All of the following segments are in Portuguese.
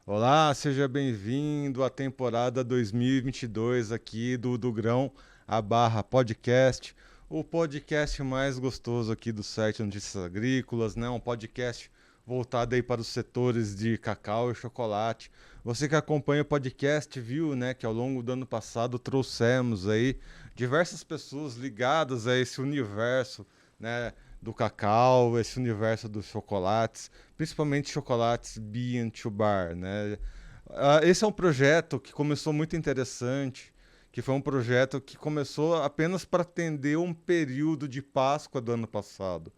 Olá, seja bem-vindo à temporada 2022 aqui do Grão a Barra Podcast, o podcast mais gostoso aqui do site Notícias Agrícolas, né? Um podcast voltado aí para os setores de cacau e chocolate. Você que acompanha o podcast viu, né, que ao longo do ano passado trouxemos aí diversas pessoas ligadas a esse universo, né, do cacau, esse universo dos chocolates, principalmente chocolates Bean to Bar, né? Esse é um projeto que começou muito interessante, que foi um projeto que começou apenas para atender um período de Páscoa do ano passado.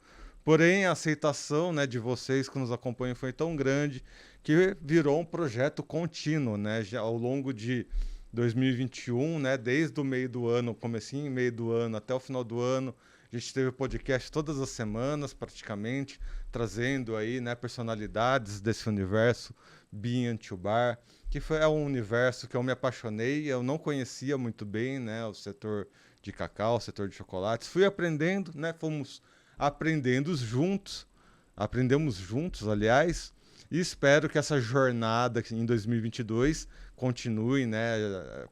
Porém, a aceitação, né, de vocês que nos acompanham foi tão grande que virou um projeto contínuo, né, já ao longo de 2021, né, desde o meio do ano, comecinho e meio do ano até o final do ano, a gente teve podcast todas as semanas, praticamente, trazendo aí, né, personalidades desse universo Bean to Bar, que é um universo que eu me apaixonei, eu não conhecia muito bem, né, o setor de cacau, o setor de chocolates. Fui aprendendo, né, fomos aprendemos juntos, aliás, e espero que essa jornada em 2022 continue, né,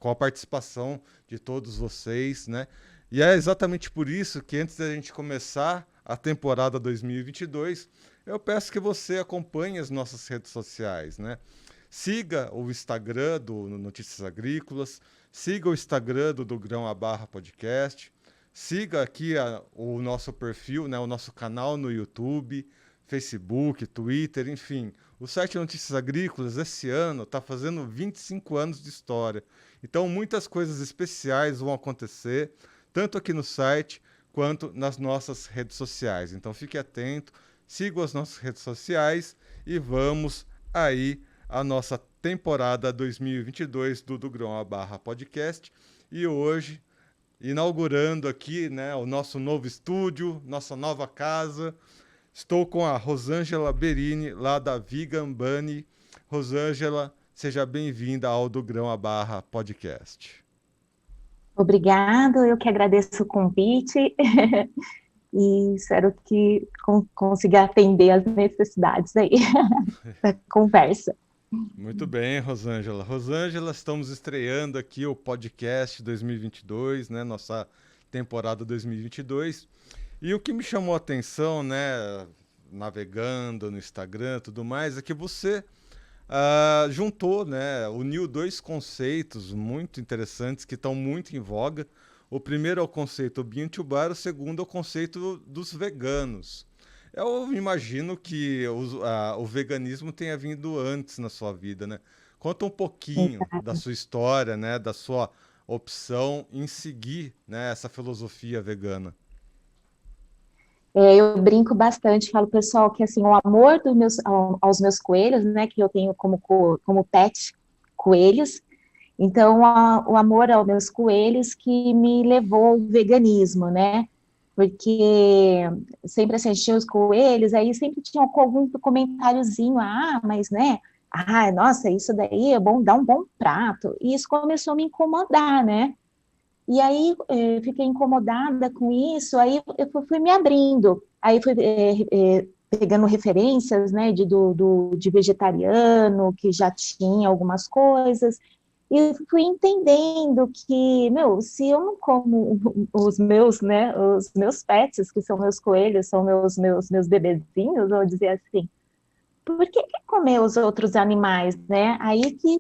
com a participação de todos vocês, né? E é exatamente por isso que antes da gente começar a temporada 2022, eu peço que você acompanhe as nossas redes sociais, né? Siga o Instagram do Notícias Agrícolas, siga o Instagram do Grão a Barra Podcast, siga aqui o nosso perfil, né, o nosso canal no YouTube, Facebook, Twitter, enfim. O site Notícias Agrícolas esse ano está fazendo 25 anos de história. Então muitas coisas especiais vão acontecer, tanto aqui no site quanto nas nossas redes sociais. Então fique atento, siga as nossas redes sociais e vamos aí a nossa temporada 2022 do Grão a Barra Podcast. E hoje, inaugurando aqui, né, o nosso novo estúdio, nossa nova casa, estou com a Rosângela Berini, lá da Vegan Bunny. Rosângela, seja bem-vinda ao do Grão a Barra Podcast. Obrigado, eu que agradeço o convite e espero que consiga atender as necessidades aí da conversa. Muito bem, Rosângela. Rosângela, estamos estreando aqui o podcast 2022, né? Nossa temporada 2022. E o que me chamou a atenção, né, navegando no Instagram e tudo mais, é que você juntou, né, uniu dois conceitos muito interessantes que estão muito em voga. O primeiro é o conceito Bean to Bar, o segundo é o conceito dos veganos. Eu imagino que o veganismo tenha vindo antes na sua vida, né? Conta um pouquinho da sua história, né, da sua opção em seguir, né, essa filosofia vegana. Eu brinco bastante, falo pessoal que assim o amor aos meus coelhos, né, que eu tenho como pet coelhos, então o amor aos meus coelhos que me levou ao veganismo, né? Porque sempre assim, tinha os coelhos, aí sempre tinha algum comentáriozinho, mas né, nossa, isso daí é bom, dá um bom prato, e isso começou a me incomodar, né? E aí fiquei incomodada com isso, aí eu fui me abrindo, aí fui pegando referências, né, de vegetariano, que já tinha algumas coisas, e fui entendendo que, meu, se eu não como os meus, né, os meus pets, que são meus coelhos, são meus bebezinhos, vou dizer assim, por que comer os outros animais, né? Aí que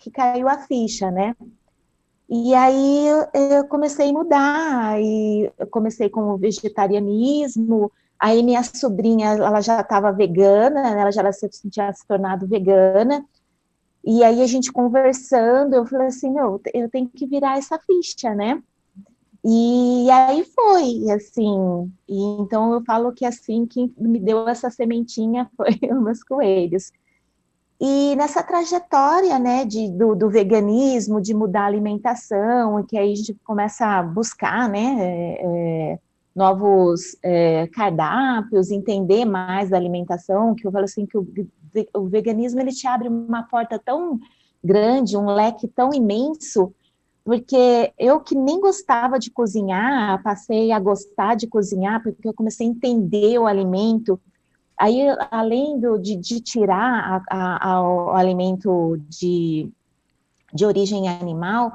caiu a ficha, né? E aí eu comecei a mudar, e eu comecei com o vegetarianismo, aí minha sobrinha, ela já estava vegana, né, ela já tinha se tornado vegana, e aí a gente conversando, eu falei assim, meu, eu tenho que virar essa ficha, né? E aí foi, assim, e então eu falo que assim, que me deu essa sementinha foi os meus coelhos. E nessa trajetória, né, do veganismo, de mudar a alimentação, que aí a gente começa a buscar, né, novos cardápios, entender mais da alimentação, que eu falo assim, que o veganismo, ele te abre uma porta tão grande, um leque tão imenso, porque eu que nem gostava de cozinhar, passei a gostar de cozinhar, porque eu comecei a entender o alimento, Aí, além de tirar o alimento de origem animal,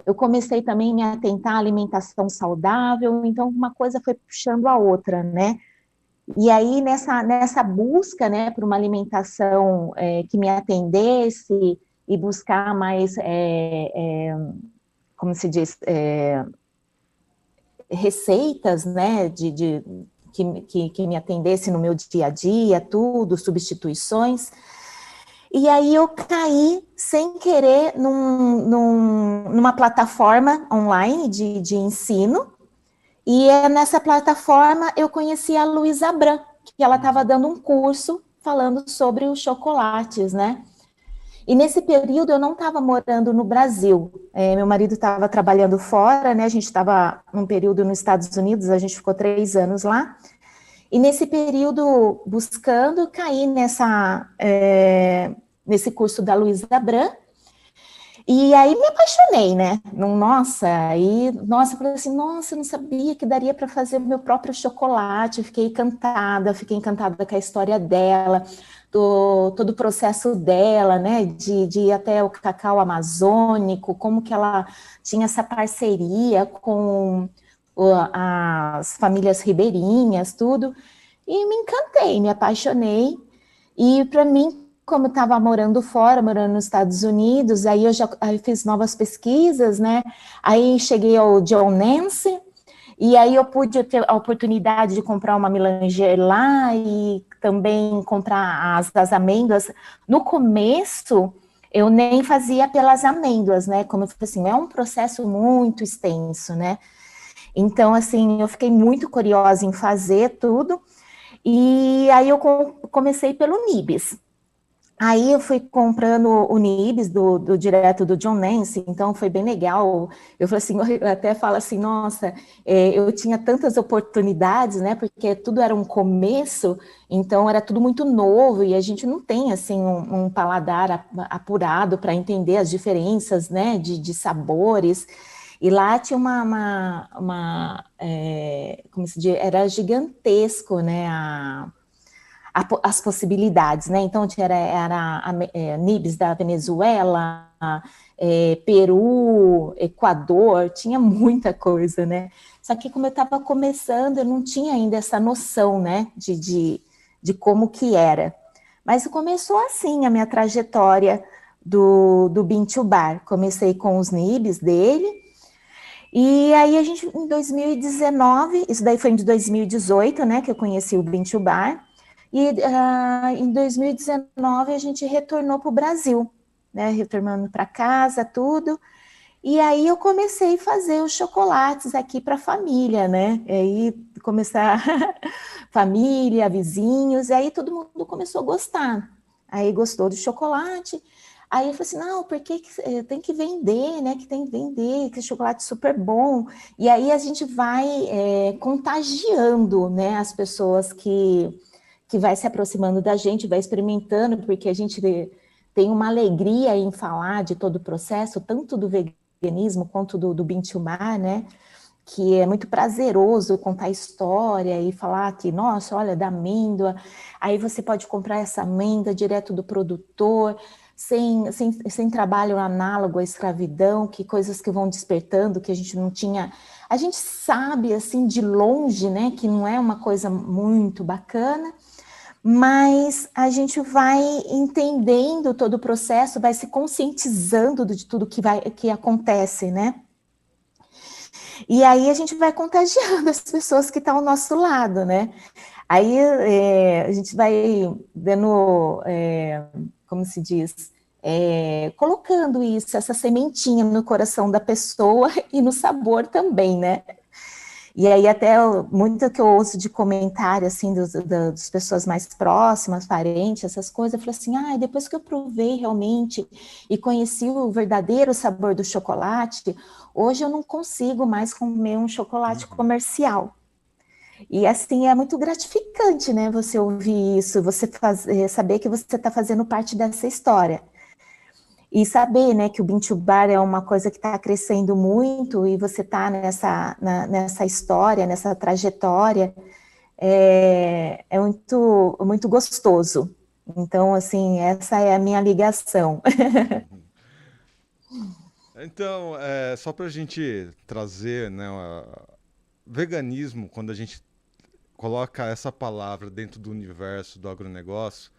eu comecei também a me atentar à alimentação saudável, então uma coisa foi puxando a outra, né? E aí, nessa busca, né, por uma alimentação que me atendesse e buscar mais, como se diz, receitas, né, que me atendesse no meu dia a dia, tudo, substituições. E aí eu caí, sem querer, numa plataforma online de ensino, e nessa plataforma eu conheci a Luísa Abram, que ela estava dando um curso falando sobre os chocolates, né? E nesse período eu não estava morando no Brasil, meu marido estava trabalhando fora, né? A gente estava num período nos Estados Unidos, a gente ficou 3 anos lá, e nesse período buscando, caí nesse curso da Luísa Abram, e aí me apaixonei, né? Nossa, eu falei assim, nossa, eu não sabia que daria para fazer meu próprio chocolate. Eu fiquei encantada com a história dela, todo o processo dela, né? De ir até o cacau amazônico, como que ela tinha essa parceria com as famílias ribeirinhas, tudo. E me encantei, me apaixonei. E para mim, como eu estava morando fora, morando nos Estados Unidos, aí eu fiz novas pesquisas, né? Aí cheguei ao John Nance, e aí eu pude ter a oportunidade de comprar uma melanger lá e também comprar as amêndoas. No começo, eu nem fazia pelas amêndoas, né? Como eu falei assim, é um processo muito extenso, né? Então, assim, eu fiquei muito curiosa em fazer tudo, e aí eu comecei pelo Nibs. Aí eu fui comprando o Nibs direto do John Nance, então foi bem legal. Eu falei assim, eu até falo assim, nossa, eu tinha tantas oportunidades, né? Porque tudo era um começo, então era tudo muito novo e a gente não tem assim um paladar apurado para entender as diferenças, né? De sabores. E lá tinha como se diz, era gigantesco, né? As possibilidades, né? Então, era Nibs da Venezuela, Peru, Equador, tinha muita coisa, né? Só que como eu estava começando, eu não tinha ainda essa noção, né, de como que era. Mas começou assim a minha trajetória do Bean to Bar. Comecei com os Nibs dele, e aí a gente, em 2019, isso daí foi em 2018, né, que eu conheci o Bean to Bar, e em 2019 a gente retornou para o Brasil, né, retornando para casa, tudo, e aí eu comecei a fazer os chocolates aqui para a família, né, e aí começar família, vizinhos, e aí todo mundo começou a gostar, aí gostou do chocolate. Aí eu falei assim, não, porque tem que vender, né? Que tem que vender, que chocolate é super bom. E aí a gente vai contagiando, né? As pessoas que vai se aproximando da gente, vai experimentando, porque a gente tem uma alegria em falar de todo o processo, tanto do veganismo quanto do Bean to Bar, né? Que é muito prazeroso contar história e falar que, nossa, olha, da amêndoa, aí você pode comprar essa amêndoa direto do produtor, sem trabalho análogo à escravidão, que coisas que vão despertando, que a gente não tinha... A gente sabe, assim, de longe, né, que não é uma coisa muito bacana, mas a gente vai entendendo todo o processo, vai se conscientizando de tudo que acontece, né? E aí a gente vai contagiando as pessoas que estão ao nosso lado, né? Aí a gente vai dando, como se diz, colocando isso, essa sementinha no coração da pessoa e no sabor também, né? E aí até muito que eu ouço de comentário, assim, das pessoas mais próximas, parentes, essas coisas, eu falo assim, depois que eu provei realmente e conheci o verdadeiro sabor do chocolate, hoje eu não consigo mais comer um chocolate comercial. E assim, é muito gratificante, né, você ouvir isso, você saber que você está fazendo parte dessa história. E saber, né, que o Bean to Bar é uma coisa que está crescendo muito e você está nessa história, nessa trajetória, é muito, muito gostoso. Então, assim, essa é a minha ligação. Uhum. Então, só para a gente trazer, né, veganismo, quando a gente coloca essa palavra dentro do universo do agronegócio,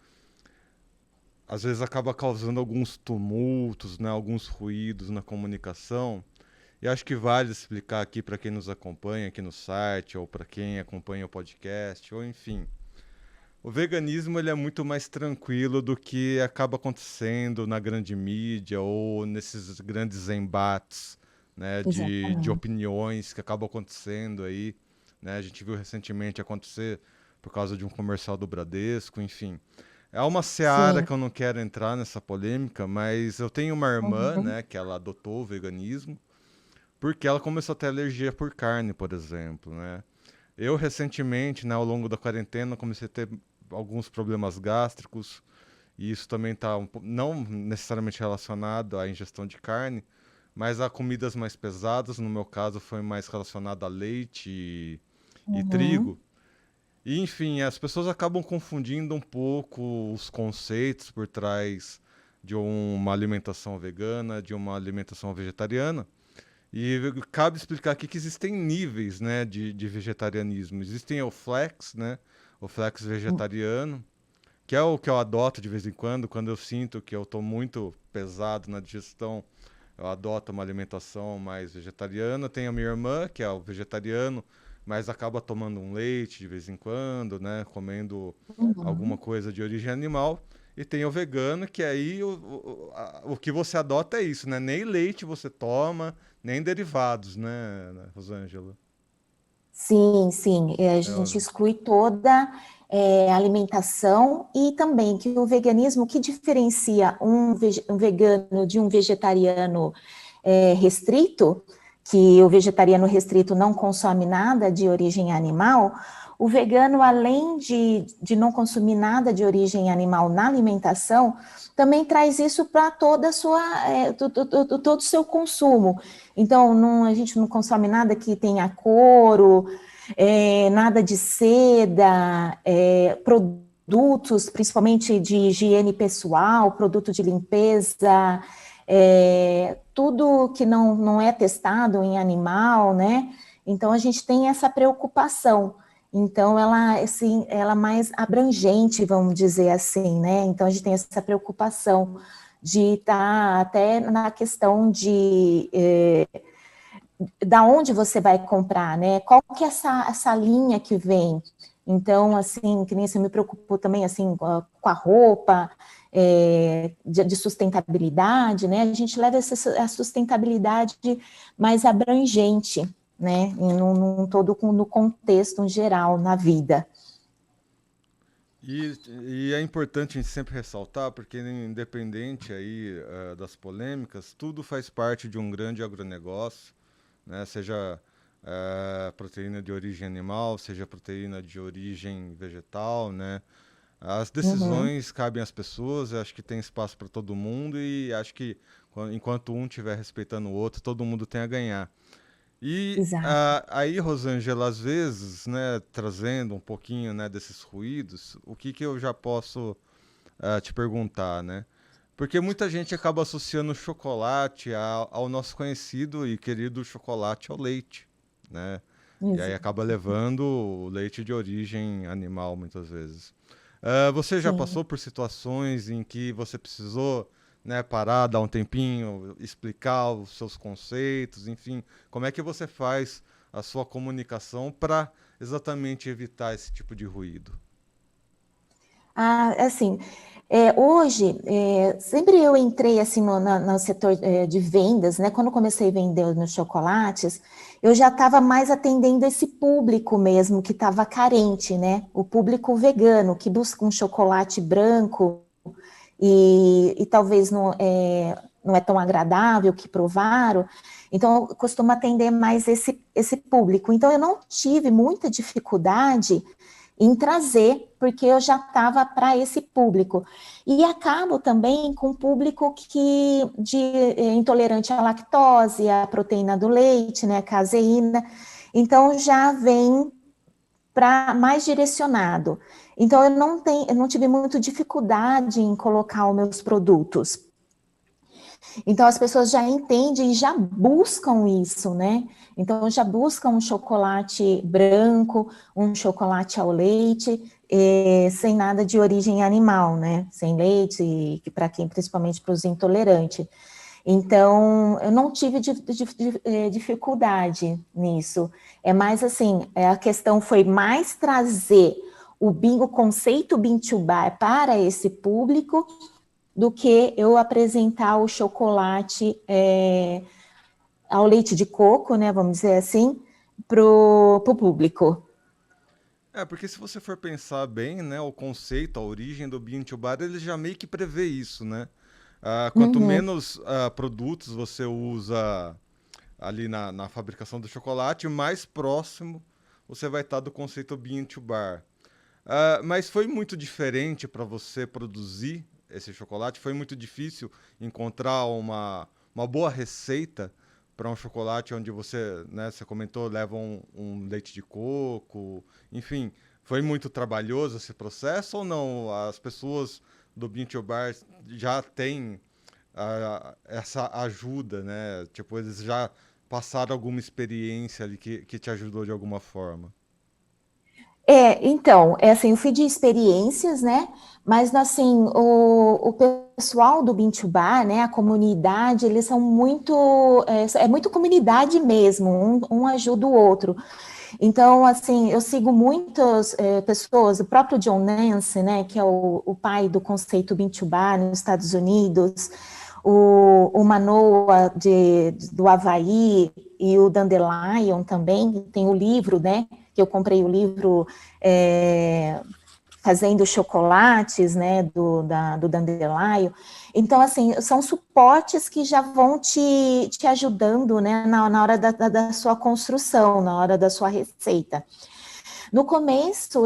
às vezes acaba causando alguns tumultos, né, alguns ruídos na comunicação. E acho que vale explicar aqui para quem nos acompanha aqui no site, ou para quem acompanha o podcast, ou enfim. O veganismo ele é muito mais tranquilo do que acaba acontecendo na grande mídia ou nesses grandes embates, né, de Exatamente. opiniões que acabam acontecendo aí. Né? A gente viu recentemente acontecer por causa de um comercial do Bradesco, enfim. É uma seara Sim. que eu não quero entrar nessa polêmica, mas eu tenho uma irmã, Uhum. né, que ela adotou o veganismo porque ela começou a ter alergia por carne, por exemplo, né? Eu recentemente, né, ao longo da quarentena, comecei a ter alguns problemas gástricos e isso também está não necessariamente relacionado à ingestão de carne, mas a comidas mais pesadas. No meu caso, foi mais relacionado a leite e Uhum. trigo. E, enfim, as pessoas acabam confundindo um pouco os conceitos por trás de uma alimentação vegana, de uma alimentação vegetariana. E cabe explicar aqui que existem níveis, né, de vegetarianismo. Existem o flex, né, o flex vegetariano, que é o que eu adoto de vez em quando eu sinto que eu estou muito pesado na digestão, eu adoto uma alimentação mais vegetariana. Tem a minha irmã, que é o vegetariano, mas acaba tomando um leite de vez em quando, né? Comendo alguma Uhum. coisa de origem animal. E tem o vegano, que aí o que você adota é isso, né? Nem leite você toma, nem derivados, né, Rosângela? Sim, sim, a gente exclui toda alimentação e também que o veganismo, o que diferencia um vegano de um vegetariano restrito, que o vegetariano restrito não consome nada de origem animal, o vegano, além de não consumir nada de origem animal na alimentação, também traz isso para toda a sua, todo o seu consumo. Então, a gente não consome nada que tenha couro, nada de seda, produtos, principalmente de higiene pessoal, produto de limpeza, tudo que não é testado em animal, né? Então, a gente tem essa preocupação. Então, ela, assim, ela é mais abrangente, vamos dizer assim, né? Então, a gente tem essa preocupação de estar até na questão de da onde você vai comprar, né? Qual que é essa linha que vem? Então, assim, que nem você me preocupou também, assim, com a roupa, de sustentabilidade, né? A gente leva a sustentabilidade mais abrangente, né? Num no contexto em geral, na vida. E é importante a gente sempre ressaltar, porque independente aí das polêmicas, tudo faz parte de um grande agronegócio, né? Seja proteína de origem animal, seja proteína de origem vegetal, né? As Uhum, decisões cabem às pessoas, eu acho que tem espaço para todo mundo e acho que enquanto um estiver respeitando o outro, todo mundo tem a ganhar. E exato. aí, Rosângela, às vezes, né, trazendo um pouquinho, né, desses ruídos, o que que eu já posso te perguntar, né? Porque muita gente acaba associando o chocolate ao nosso conhecido e querido chocolate ao leite, né? E aí acaba Exato. levando o leite de origem animal muitas vezes. Você já Sim. passou por situações em que você precisou, né, parar, dar um tempinho, explicar os seus conceitos, enfim, como é que você faz a sua comunicação para exatamente evitar esse tipo de ruído? Ah, assim, hoje, sempre eu entrei assim no setor de vendas, né? Quando eu comecei a vender nos chocolates, eu já estava mais atendendo esse público mesmo que estava carente, né? O público vegano que busca um chocolate branco e talvez não é tão agradável que provaram. Então, eu costumo atender mais esse público. Então, eu não tive muita dificuldade em trazer, porque eu já estava para esse público. E acabo também com o público intolerante à lactose, à proteína do leite, né, a caseína. Então já vem para mais direcionado. Então, eu não tive muita dificuldade em colocar os meus produtos. Então, as pessoas já entendem e já buscam isso, né? Então, já buscam um chocolate branco, um chocolate ao leite, sem nada de origem animal, né? Sem leite, para quem, principalmente para os intolerantes. Então, eu não tive dificuldade nisso. É mais assim, a questão foi mais trazer o conceito Bean to Bar para esse público do que eu apresentar o chocolate ao leite de coco, né, vamos dizer assim, pro público. Porque se você for pensar bem, né, o conceito, a origem do Bean to Bar, ele já meio que prevê isso, né? Quanto menos produtos você usa ali na fabricação do chocolate, mais próximo você vai estar do conceito Bean to Bar. Mas foi muito diferente para você produzir esse chocolate? Foi muito difícil encontrar uma boa receita para um chocolate onde você, né, você comentou, leva um leite de coco, enfim, foi muito trabalhoso esse processo ou não? As pessoas do Bean to Bar já têm essa ajuda, né? Tipo, eles já passaram alguma experiência ali que te ajudou de alguma forma? Então, assim, eu fui de experiências, né? Mas, assim, o pessoal do Bean to Bar, né? A comunidade, eles são muito... É muito comunidade mesmo, um ajuda o outro. Então, assim, eu sigo muitas pessoas, o próprio John Nance, né? Que é o pai do conceito Bean to Bar nos Estados Unidos, o Manoa do Havaí e o Dandelion também, tem o livro, né? Que eu comprei o livro fazendo chocolates, né, do Dandelion. Então, assim, são suportes que já vão te ajudando, né, na hora da sua construção, na hora da sua receita. No começo,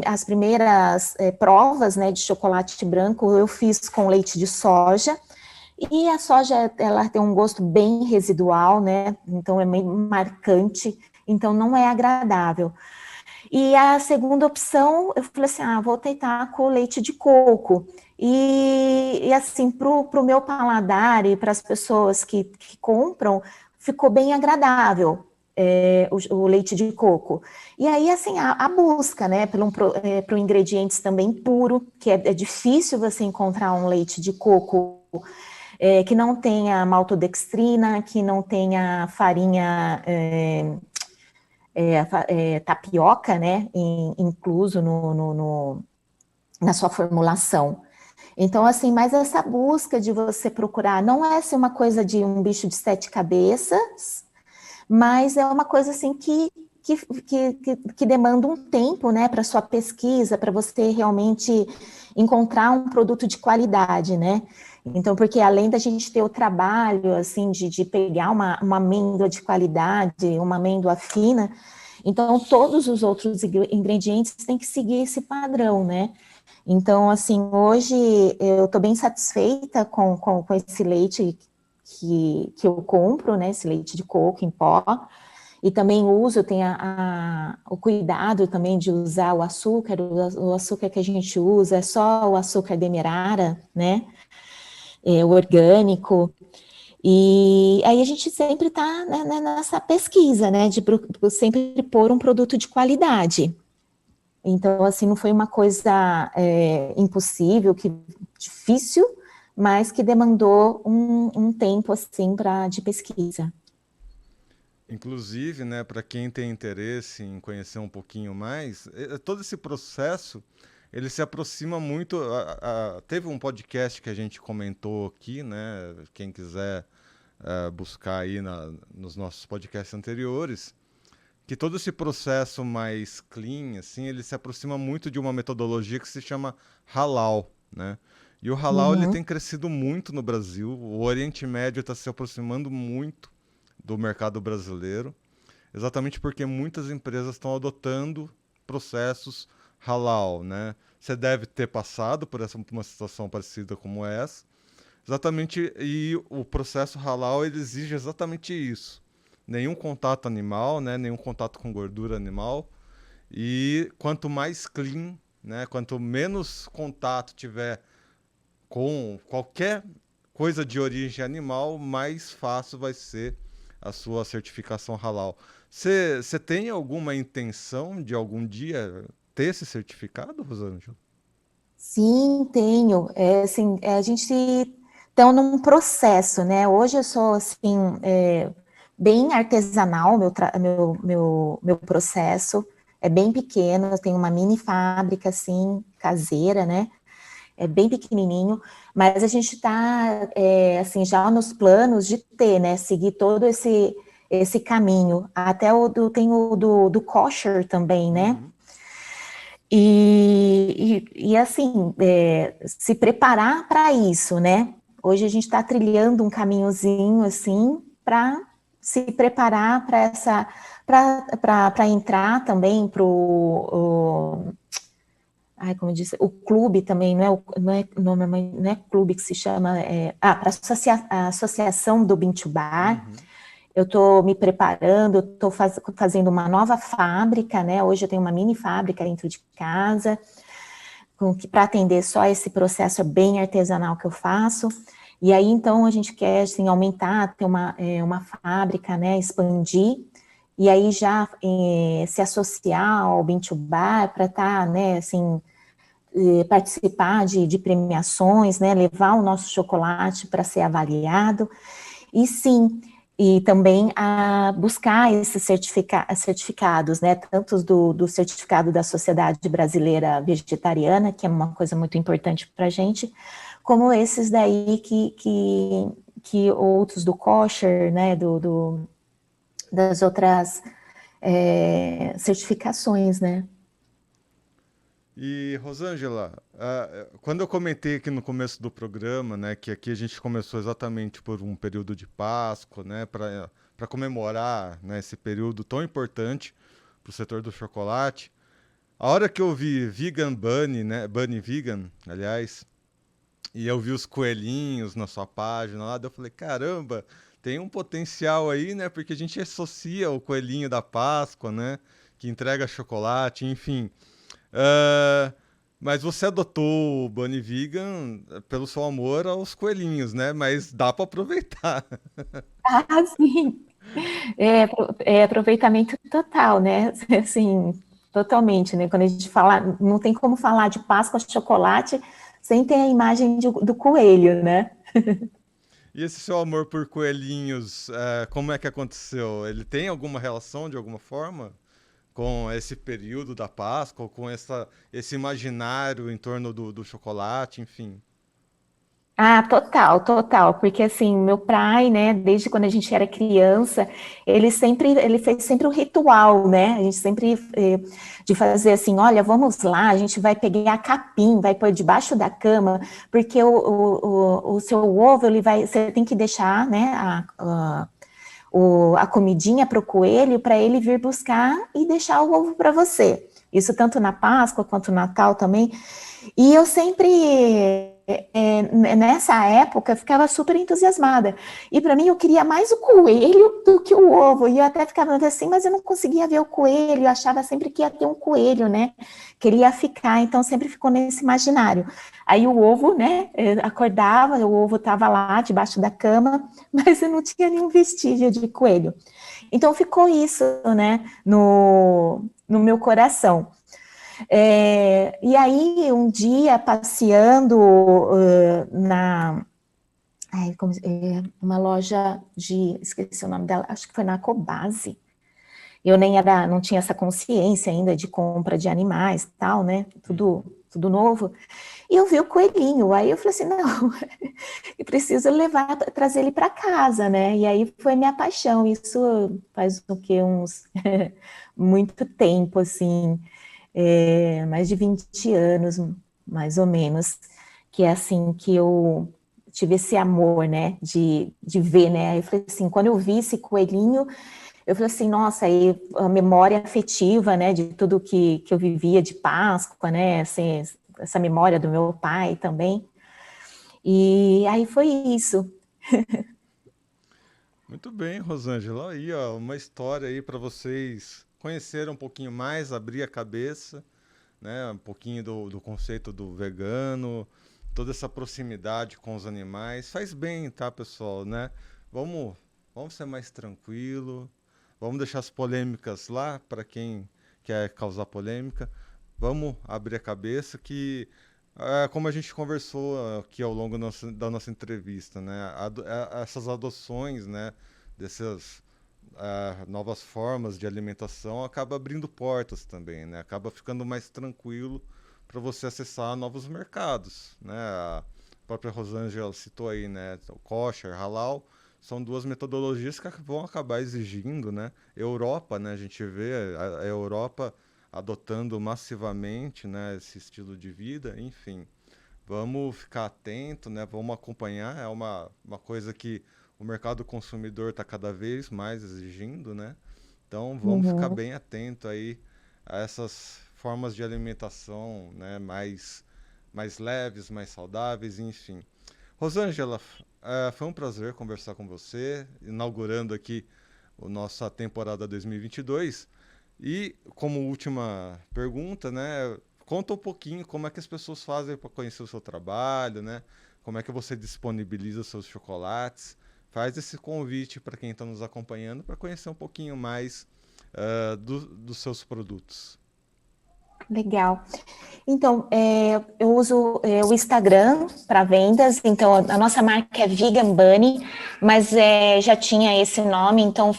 as primeiras provas, né, de chocolate branco eu fiz com leite de soja, e a soja, ela tem um gosto bem residual, né, então é meio marcante, então não é agradável. E a segunda opção, eu falei assim, vou tentar com leite de coco. E assim, para o meu paladar e para as pessoas que compram, ficou bem agradável o leite de coco. E aí, assim, a busca, né, por ingredientes também puro, que é difícil você encontrar um leite de coco que não tenha maltodextrina, que não tenha farinha tapioca, né, incluso na sua formulação. Então, assim, mas essa busca de você procurar, não é assim, uma coisa de um bicho de 7 cabeças, mas é uma coisa assim que demanda um tempo, né, para sua pesquisa, para você realmente encontrar um produto de qualidade, né? Então, porque além da gente ter o trabalho, assim, de pegar uma amêndoa de qualidade, uma amêndoa fina, então todos os outros ingredientes têm que seguir esse padrão, né? Então, assim, hoje eu estou bem satisfeita com esse leite que eu compro, né? Esse leite de coco em pó. E também uso, tenho o cuidado também de usar o açúcar que a gente usa é só o açúcar demerara, né? O orgânico. E aí a gente sempre está, né, nessa pesquisa, né? De sempre pôr um produto de qualidade. Então, assim, não foi uma coisa impossível, difícil, mas que demandou um tempo, assim, de pesquisa. Inclusive, né, para quem tem interesse em conhecer um pouquinho mais, todo esse processo, ele se aproxima muito. Teve um podcast que a gente comentou aqui, né? Quem quiser buscar aí nos nossos podcasts anteriores, que todo esse processo mais clean, assim, ele se aproxima muito de uma metodologia que se chama halal, né? E o halal ele Uhum. tem crescido muito no Brasil. O Oriente Médio está se aproximando muito do mercado brasileiro, exatamente porque muitas empresas estão adotando processos halal, né? Você deve ter passado por uma situação parecida como essa, exatamente, e o processo halal ele exige exatamente isso. Nenhum contato animal, né? Nenhum contato com gordura animal. E quanto mais clean, né, quanto menos contato tiver com qualquer coisa de origem animal, mais fácil vai ser a sua certificação halal. Você tem alguma intenção de algum dia ter esse certificado, Rosângela? Sim, tenho. Assim, a gente está num processo, né? Hoje eu sou assim, bem artesanal, meu processo é bem pequeno. Eu tenho uma mini fábrica assim, caseira, né? É bem pequenininho, mas a gente está assim já nos planos de ter, né? Seguir todo esse caminho. Até tem o do kosher também, né? Uhum. E assim, se preparar para isso, né? Hoje a gente está trilhando um caminhozinho assim para se preparar para essa, para entrar também para o, ai, como eu disse, o clube também, não é clube que se chama, para a associação do Bintubar. Uhum. Eu estou me preparando, estou fazendo uma nova fábrica, né? Hoje eu tenho uma mini fábrica dentro de casa, para atender só esse processo bem artesanal que eu faço. E aí, então, a gente quer assim, aumentar, ter uma fábrica, né? Expandir, e aí já se associar ao Bintubar para estar, né, assim, participar de premiações, né? Levar o nosso chocolate para ser avaliado. E sim, e também a buscar esses certificados, né, tanto do certificado da Sociedade Brasileira Vegetariana, que é uma coisa muito importante para a gente, como esses daí que outros do kosher, né, das outras certificações, né. E, Rosângela, quando eu comentei aqui no começo do programa, né, que aqui a gente começou exatamente por um período de Páscoa, né, para comemorar, né, esse período tão importante para o setor do chocolate, a hora que eu vi Vegan Bunny, né, Bunny Vegan, aliás, e eu vi os coelhinhos na sua página lá, daí eu falei, caramba, tem um potencial aí, né, porque a gente associa o coelhinho da Páscoa, né, que entrega chocolate, enfim. Ah, mas você adotou o Bunny Vegan pelo seu amor aos coelhinhos, né? Mas dá para aproveitar. Ah, sim, aproveitamento total, né, assim, totalmente, né, quando a gente fala, não tem como falar de Páscoa, chocolate, sem ter a imagem do coelho, né. E esse seu amor por coelhinhos, como é que aconteceu? Ele tem alguma relação de alguma forma com esse período da Páscoa, com esse imaginário em torno do chocolate, enfim? Ah, total, total, porque assim, meu pai, né, desde quando a gente era criança, ele fez sempre um ritual, né, a gente sempre, de fazer assim, olha, vamos lá, a gente vai pegar capim, vai pôr debaixo da cama, porque o seu ovo, você tem que deixar, né, a comidinha para o coelho, para ele vir buscar e deixar o ovo para você. Isso tanto na Páscoa quanto no Natal também. E eu sempre, nessa época, ficava super entusiasmada. E para mim, eu queria mais o coelho do que o ovo. E eu até ficava assim, mas eu não conseguia ver o coelho. Eu achava sempre que ia ter um coelho, né? Que ele ia ficar. Então, sempre ficou nesse imaginário. Aí o ovo, né? Acordava, o ovo estava lá debaixo da cama, mas eu não tinha nenhum vestígio de coelho. Então, ficou isso, né? No meu coração. E aí, um dia, passeando uma loja esqueci o nome dela, acho que foi na Cobase. Eu nem não tinha essa consciência ainda de compra de animais, tal, né? Uhum. Tudo novo. E eu vi o coelhinho, aí eu falei assim, não, eu preciso trazer ele para casa, né? E aí foi minha paixão. Isso faz o quê? Muito tempo, assim, mais de 20 anos, mais ou menos, que é assim que eu tive esse amor, né, de ver, né, aí eu falei assim, quando eu vi esse coelhinho, eu falei assim, nossa, aí a memória afetiva, né, de tudo que eu vivia de Páscoa, né, assim, essa memória do meu pai também, e aí foi isso. Muito bem, Rosângela. Aí, ó, uma história aí para vocês conhecer um pouquinho mais, abrir a cabeça, né? Um pouquinho do conceito do vegano, toda essa proximidade com os animais. Faz bem, tá, pessoal, né? Vamos, vamos ser mais tranquilo, vamos deixar as polêmicas lá para quem quer causar polêmica. Vamos abrir a cabeça que, como a gente conversou aqui ao longo da nossa entrevista, né? Essas adoções, né? Dessas novas formas de alimentação acaba abrindo portas também, né? Acaba ficando mais tranquilo para você acessar novos mercados, né? A própria Rosângela citou aí, né? O kosher, halal, são duas metodologias que vão acabar exigindo, né? Europa, né? A gente vê a Europa adotando massivamente, né? Esse estilo de vida, enfim. Vamos ficar atento, né? Vamos acompanhar. É uma coisa que o mercado consumidor está cada vez mais exigindo, né? Então vamos ficar Uhum. bem atento aí a essas formas de alimentação, né? Mais leves, mais saudáveis, enfim. Rosângela, foi um prazer conversar com você, inaugurando aqui a nossa temporada 2022. E como última pergunta, né, conta um pouquinho como é que as pessoas fazem para conhecer o seu trabalho, né? Como é que você disponibiliza os seus chocolates? Faz esse convite para quem está nos acompanhando para conhecer um pouquinho mais dos seus produtos. Legal. Então, eu uso o Instagram para vendas, então a nossa marca é Vegan Bunny, mas já tinha esse nome, então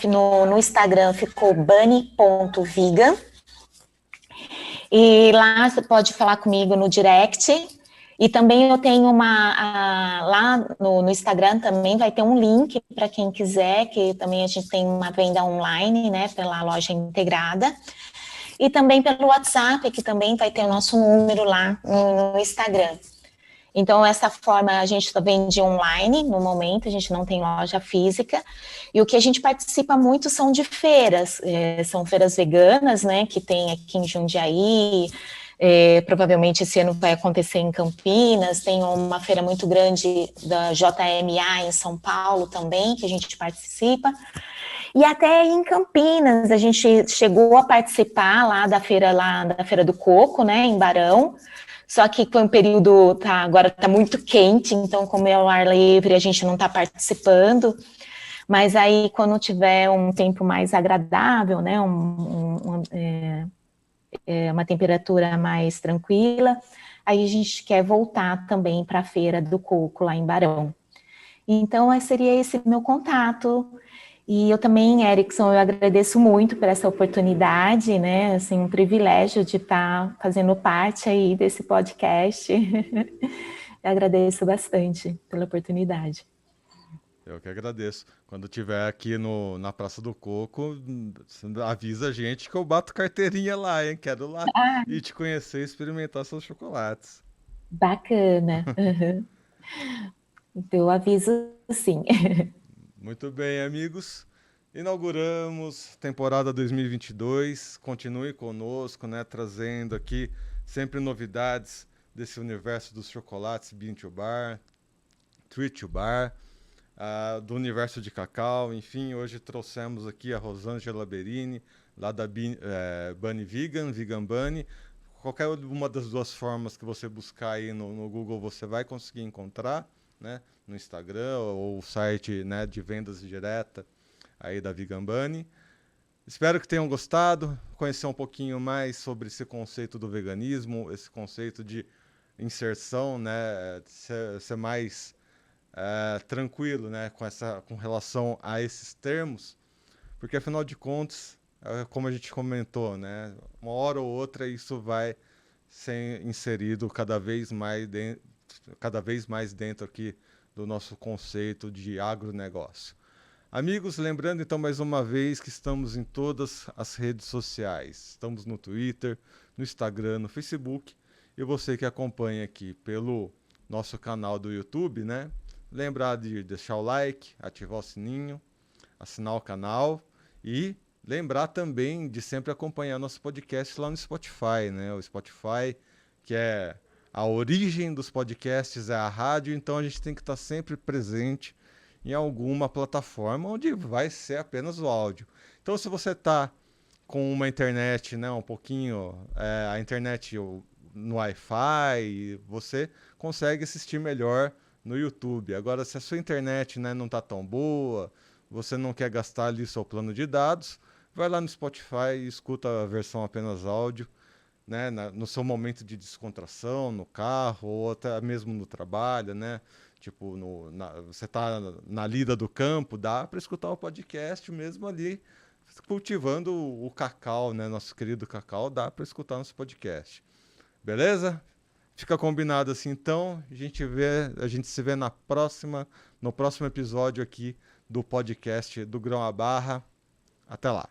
no Instagram ficou bunny.vegan, e lá você pode falar comigo no direct, e também eu tenho lá no Instagram também vai ter um link para quem quiser, que também a gente tem uma venda online, né, pela loja integrada, e também pelo WhatsApp, que também vai ter o nosso número lá no Instagram. Então, essa forma a gente vende online no momento, a gente não tem loja física, e o que a gente participa muito são de feiras, são feiras veganas, né, que tem aqui em Jundiaí, provavelmente esse ano vai acontecer em Campinas, tem uma feira muito grande da JMA em São Paulo também, que a gente participa, e até em Campinas, a gente chegou a participar lá da Feira do Coco, né, em Barão, só que foi um período, agora está muito quente, então como é ao ar livre, a gente não está participando, mas aí quando tiver um tempo mais agradável, né, uma temperatura mais tranquila, aí a gente quer voltar também para a Feira do Coco, lá em Barão. Então, seria esse meu contato. E eu também, Erickson, eu agradeço muito por essa oportunidade, né? Assim, um privilégio de estar fazendo parte aí desse podcast. Eu agradeço bastante pela oportunidade. Eu que agradeço. Quando tiver aqui na Praça do Coco, avisa a gente que eu bato carteirinha lá, hein? Quero lá Ah, e te conhecer e experimentar seus chocolates. bacana. Uhum. Então, eu aviso sim. Muito bem, amigos. Inauguramos temporada 2022. Continue conosco, né? Trazendo aqui sempre novidades desse universo dos chocolates Bean to Bar, Treat to Bar. Do universo de cacau. Enfim, hoje trouxemos aqui a Rosângela Berini, lá da Bunny Vegan, Vegan Bunny. Qualquer uma das duas formas que você buscar aí no Google, você vai conseguir encontrar, né? No Instagram ou o site, né, de vendas direta aí da Vegan Bunny. Espero que tenham gostado, conhecer um pouquinho mais sobre esse conceito do veganismo, esse conceito de inserção, né, ser mais tranquilo, né, com relação a esses termos, porque afinal de contas, como a gente comentou, né, uma hora ou outra isso vai ser inserido cada vez mais dentro aqui do nosso conceito de agronegócio. Amigos, lembrando então mais uma vez que estamos em todas as redes sociais. Estamos no Twitter, no Instagram, no Facebook. E você que acompanha aqui pelo nosso canal do YouTube, né? Lembrar de deixar o like, ativar o sininho, assinar o canal e lembrar também de sempre acompanhar nosso podcast lá no Spotify, né? O Spotify, que é a origem dos podcasts, é a rádio, então a gente tem que estar sempre presente em alguma plataforma onde vai ser apenas o áudio. Então, se você está com uma internet, né, um pouquinho, a internet no Wi-Fi, você consegue assistir melhor no YouTube. Agora, se a sua internet, né, não tá tão boa, você não quer gastar ali seu plano de dados, vai lá no Spotify e escuta a versão apenas áudio, né, no seu momento de descontração, no carro, ou até mesmo no trabalho, né? Tipo, você tá na lida do campo, dá para escutar o podcast mesmo ali, cultivando o cacau, né? Nosso querido cacau, dá para escutar nosso podcast. Beleza? Fica combinado assim, então. A gente se vê no próximo episódio aqui do podcast do Grão à Barra. Até lá.